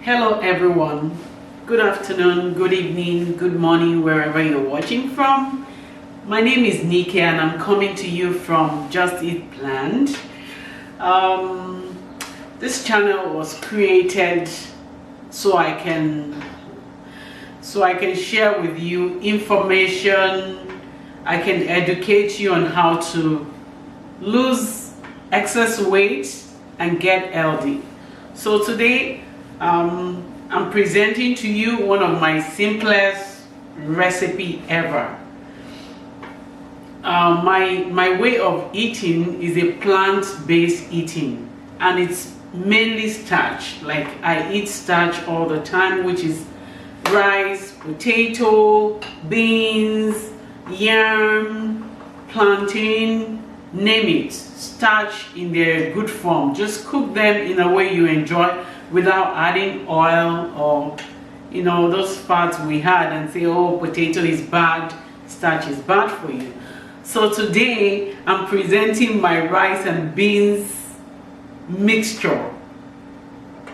Hello everyone, good afternoon, good evening, good morning, wherever you're watching from. My name is Nike and I'm coming to you from Just Eat Plant. This channel was created so I can share with you information. I can educate you on how to lose excess weight and get healthy. So today I'm presenting to you one of my simplest recipe ever. My way of eating is a plant-based eating, and it's mainly starch. Like, I eat starch all the time, which is rice, potato, beans, yam, plantain, name it. Starch in their good form. Just cook them in a way you enjoy without adding oil or those fats we had and say, oh, potato is bad, starch is bad for you. So today I'm presenting my rice and beans mixture.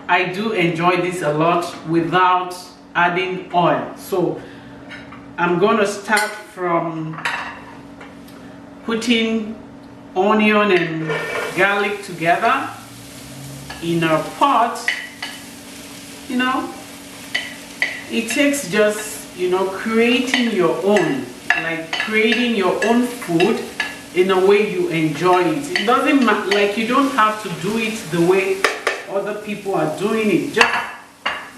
I do enjoy this a lot without adding oil. So I'm going to start from putting onion and garlic together in a pot. It takes just creating your own, like creating your own food in a way you enjoy it. It doesn't matter, like, you don't have to do it the way other people are doing it. Just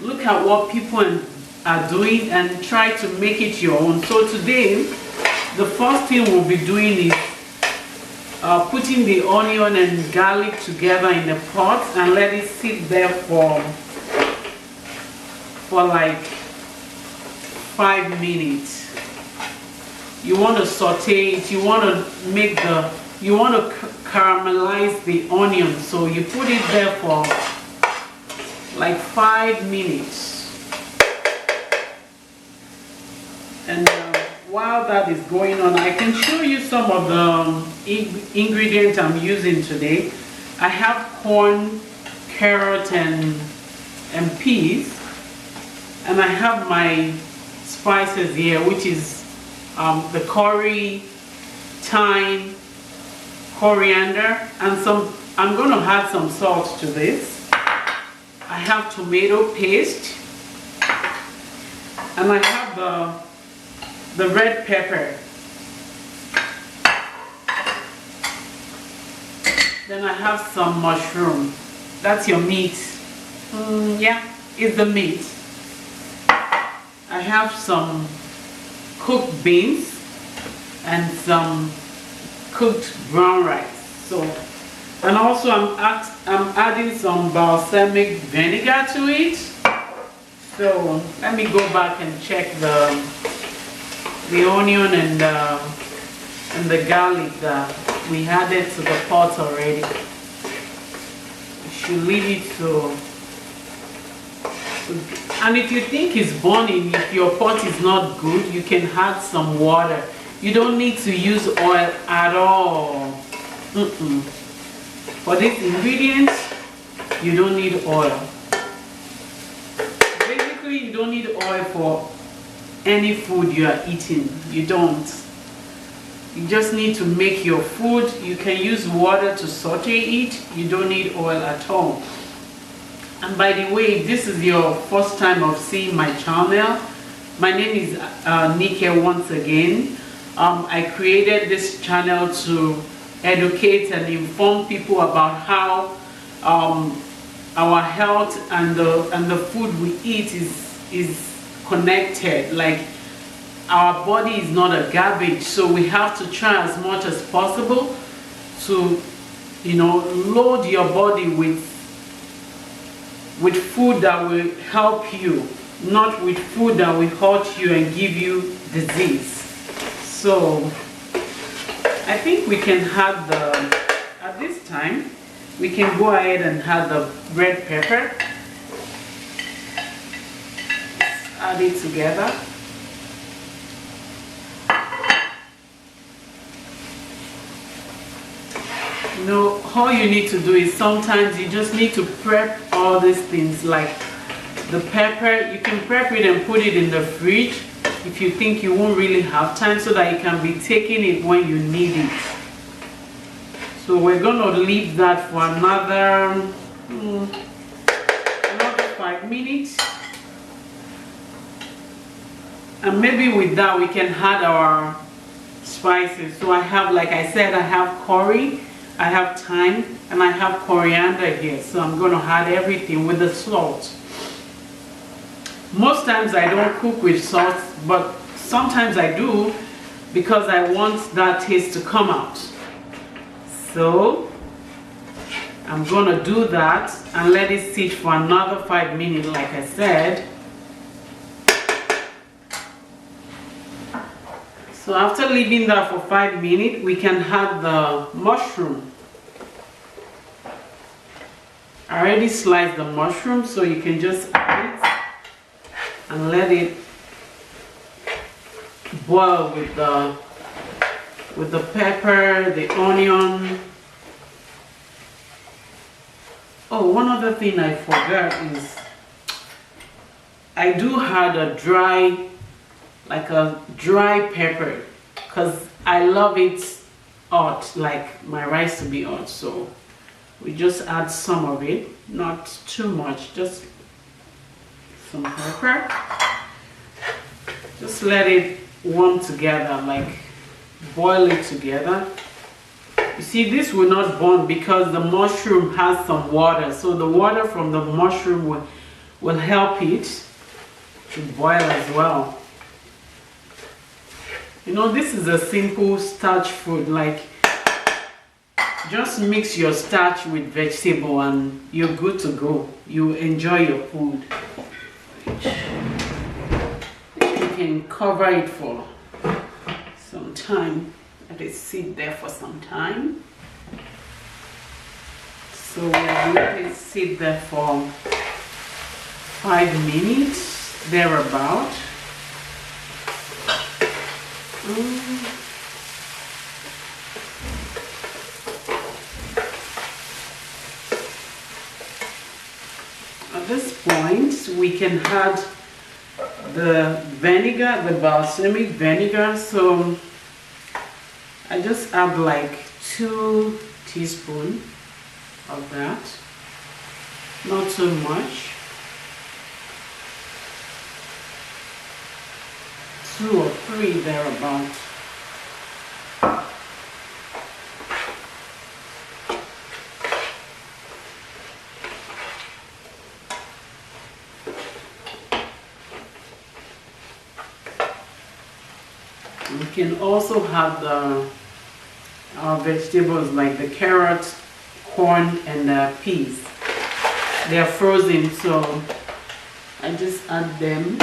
look at what people are doing and try to make it your own. So today the first thing we'll be doing is putting the onion and garlic together in a pot and let it sit there for like 5 minutes. You want to saute it, you want to caramelize the onion, so you put it there for like 5 minutes. And while that is going on, I can show you some of the ingredients I'm using today. I have corn, carrot, and peas, and I have my spices here, which is the curry, thyme, coriander, and I'm going to add some salt to this. I have tomato paste, and I have the red pepper. Then I have some mushroom. That's your meat. Yeah, it's the meat. I have some cooked beans and some cooked brown rice. So, and also I'm adding some balsamic vinegar to it. So let me go back and check the onion and the garlic that we added to the pot already. You should leave it to. And if you think it's burning, if your pot is not good, you can add some water. You don't need to use oil at all. For these ingredients, you don't need oil. Basically, you don't need oil for any food you are eating. You don't. You just need to make your food. You can use water to saute it. You don't need oil at all. And by the way, if this is your first time of seeing my channel, my name is Nike once again. I created this channel to educate and inform people about how our health and the food we eat is connected. Like, our body is not a garbage, so we have to try as much as possible to load your body with food that will help you, not with food that will hurt you and give you disease. So I think we can have at this time we can go ahead and add the red pepper. Add it together. All you need to do is sometimes you just need to prep all these things, like The pepper, you can prep it and put it in the fridge if you think you won't really have time, so that you can be taking it when you need it. So we're gonna leave that for another 5 minutes. And maybe with that we can add our spices. So I have, like I said, I have curry, I have thyme, and I have coriander here. So I'm gonna add everything with the salt. Most times I don't cook with salt, but sometimes I do because I want that taste to come out. So I'm gonna do that and let it sit for another 5 minutes, like I said. So after leaving that for 5 minutes, we can add the mushroom. I already sliced the mushroom, so you can just add it and let it boil with the pepper, the onion. Oh, one other thing I forgot is I do add a dry pepper, because I love it hot, like my rice to be hot. So we just add some of it, not too much, just some pepper. Just let it warm together, like boil it together. You see, this will not burn because the mushroom has some water, so the water from the mushroom will help it to boil as well. You know, this is a simple starch food. Like, just mix your starch with vegetable and you're good to go. You enjoy your food. You can cover it for some time. Let it sit there for some time. So we'll let it sit there for 5 minutes, thereabout. At this point, we can add the vinegar, the balsamic vinegar. So I just add like 2 teaspoons of that, not too much. 2 or 3 thereabout. We can also have our vegetables like the carrots, corn, and the peas. They are frozen, so I just add them.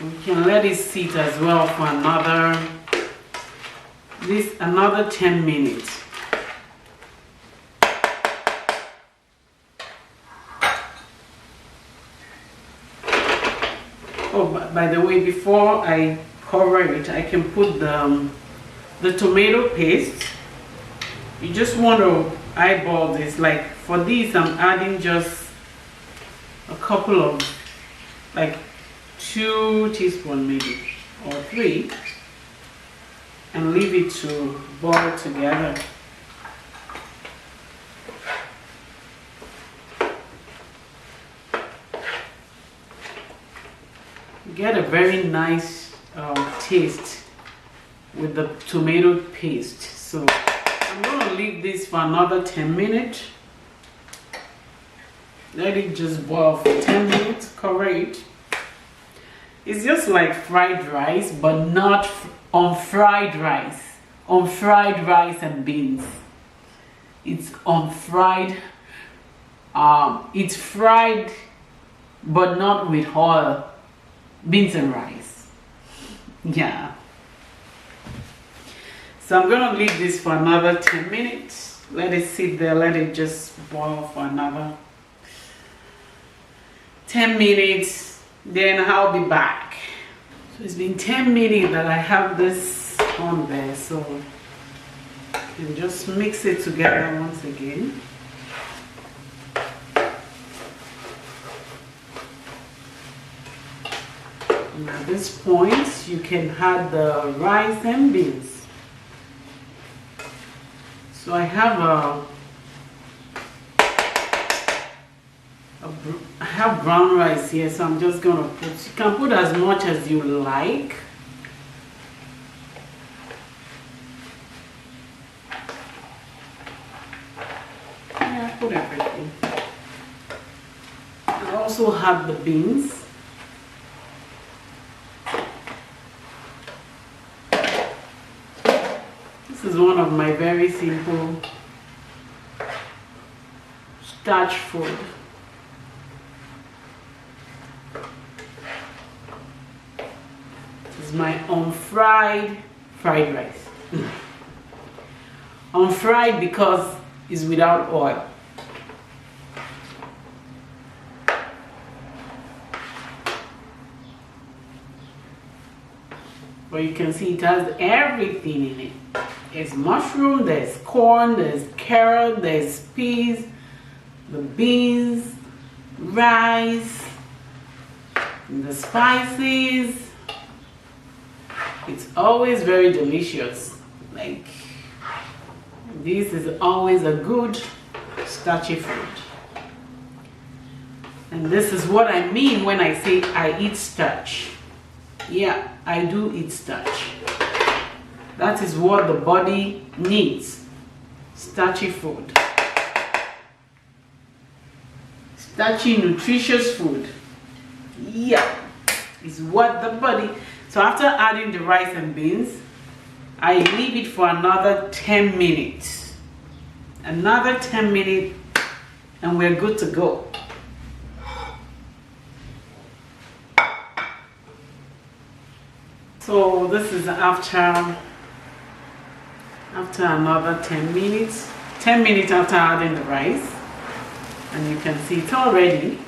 We can let it sit as well for another 10 minutes. Oh, by the way, before I cover it, I can put the tomato paste. You just want to eyeball this. Like for these, I'm adding just a couple of, like 2 teaspoons maybe, or 3, and leave it to boil together. Get a very nice taste with the tomato paste. So I'm going to leave this for another 10 minutes. Let it just boil for 10 minutes, cover it. It's just like fried rice, but not on fried rice. On fried rice and beans. It's on fried, it's fried, but not with oil. Beans and rice. Yeah. So I'm gonna leave this for another 10 minutes. Let it sit there, let it just boil for another 10 minutes. Then I'll be back. So it's been 10 minutes that I have this on there. So and just mix it together once again. And at this point, you can add the rice and beans. So I have I have brown rice here, so I'm just gonna put, you can put as much as you like. Yeah, put everything. I also have the beans. This is one of my very simple starch food. This is my unfried fried rice. Unfried because it's without oil. But you can see it has everything in it. There's mushroom, there's corn, there's carrot, there's peas, the beans, rice, and the spices. It's always very delicious. Like, this is always a good starchy food. And this is what I mean when I say I eat starch. Yeah, I do eat starch. That is what the body needs. Starchy food. Starchy, nutritious food. Yeah, is what the body. So after adding the rice and beans, I leave it for another 10 minutes. Another 10 minutes and we're good to go. So this is after another 10 minutes. 10 minutes after adding the rice. And you can see it already.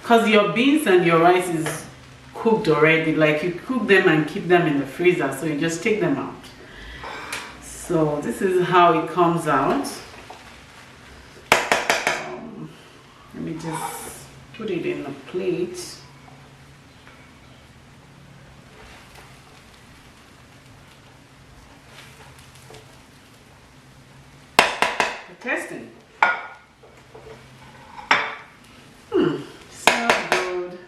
Because your beans and your rice is cooked already. Like, you cook them and keep them in the freezer. So you just take them out. So this is how it comes out. Let me just put it in a plate. Testing. So good.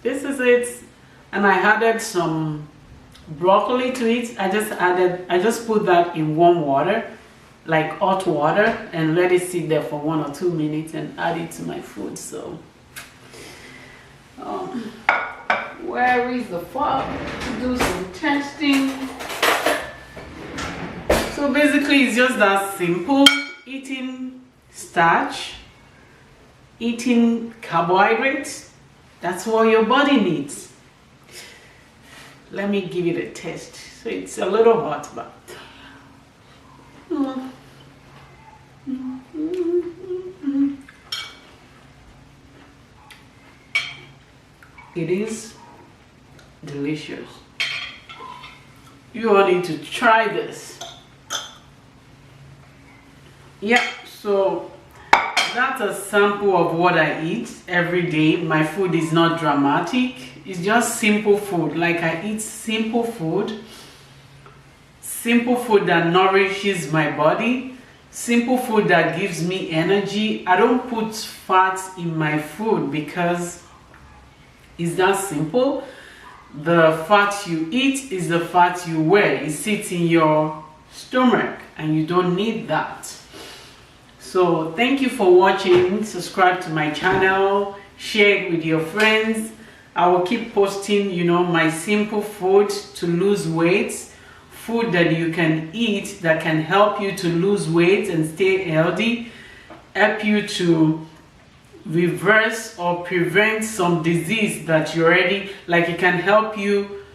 This is it, and I added some broccoli to it. I just put that in warm water, like hot water, and let it sit there for 1 or 2 minutes and add it to my food. So where is the fork to do some testing? So basically it's just that simple. Eating starch, eating carbohydrates, that's what your body needs. Let me give it a taste. So it's a little hot, but it is delicious. You all need to try this. Yeah, so that's a sample of what I eat every day. My food is not dramatic. It's just simple food. Like, I eat simple food that nourishes my body, simple food that gives me energy. I don't put fats in my food because it's that simple. The fat you eat is the fat you wear. It sits in your stomach and you don't need that. So thank you for watching. Subscribe to my channel, share it with your friends. I will keep posting, you know, my simple food to lose weight, food that you can eat that can help you to lose weight and stay healthy, help you to reverse or prevent some disease that you already, like, it can help you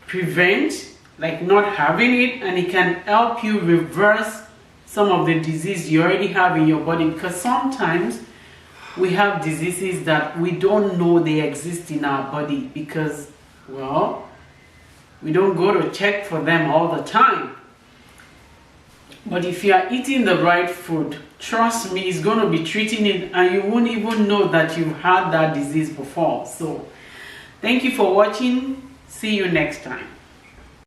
prevent, like, not having it, and it can help you reverse some of the disease you already have in your body. Because sometimes we have diseases that we don't know they exist in our body because, well, we don't go to check for them all the time. But if you are eating the right food, trust me, it's going to be treating it and you won't even know that you've had that disease before. So thank you for watching. See you next time.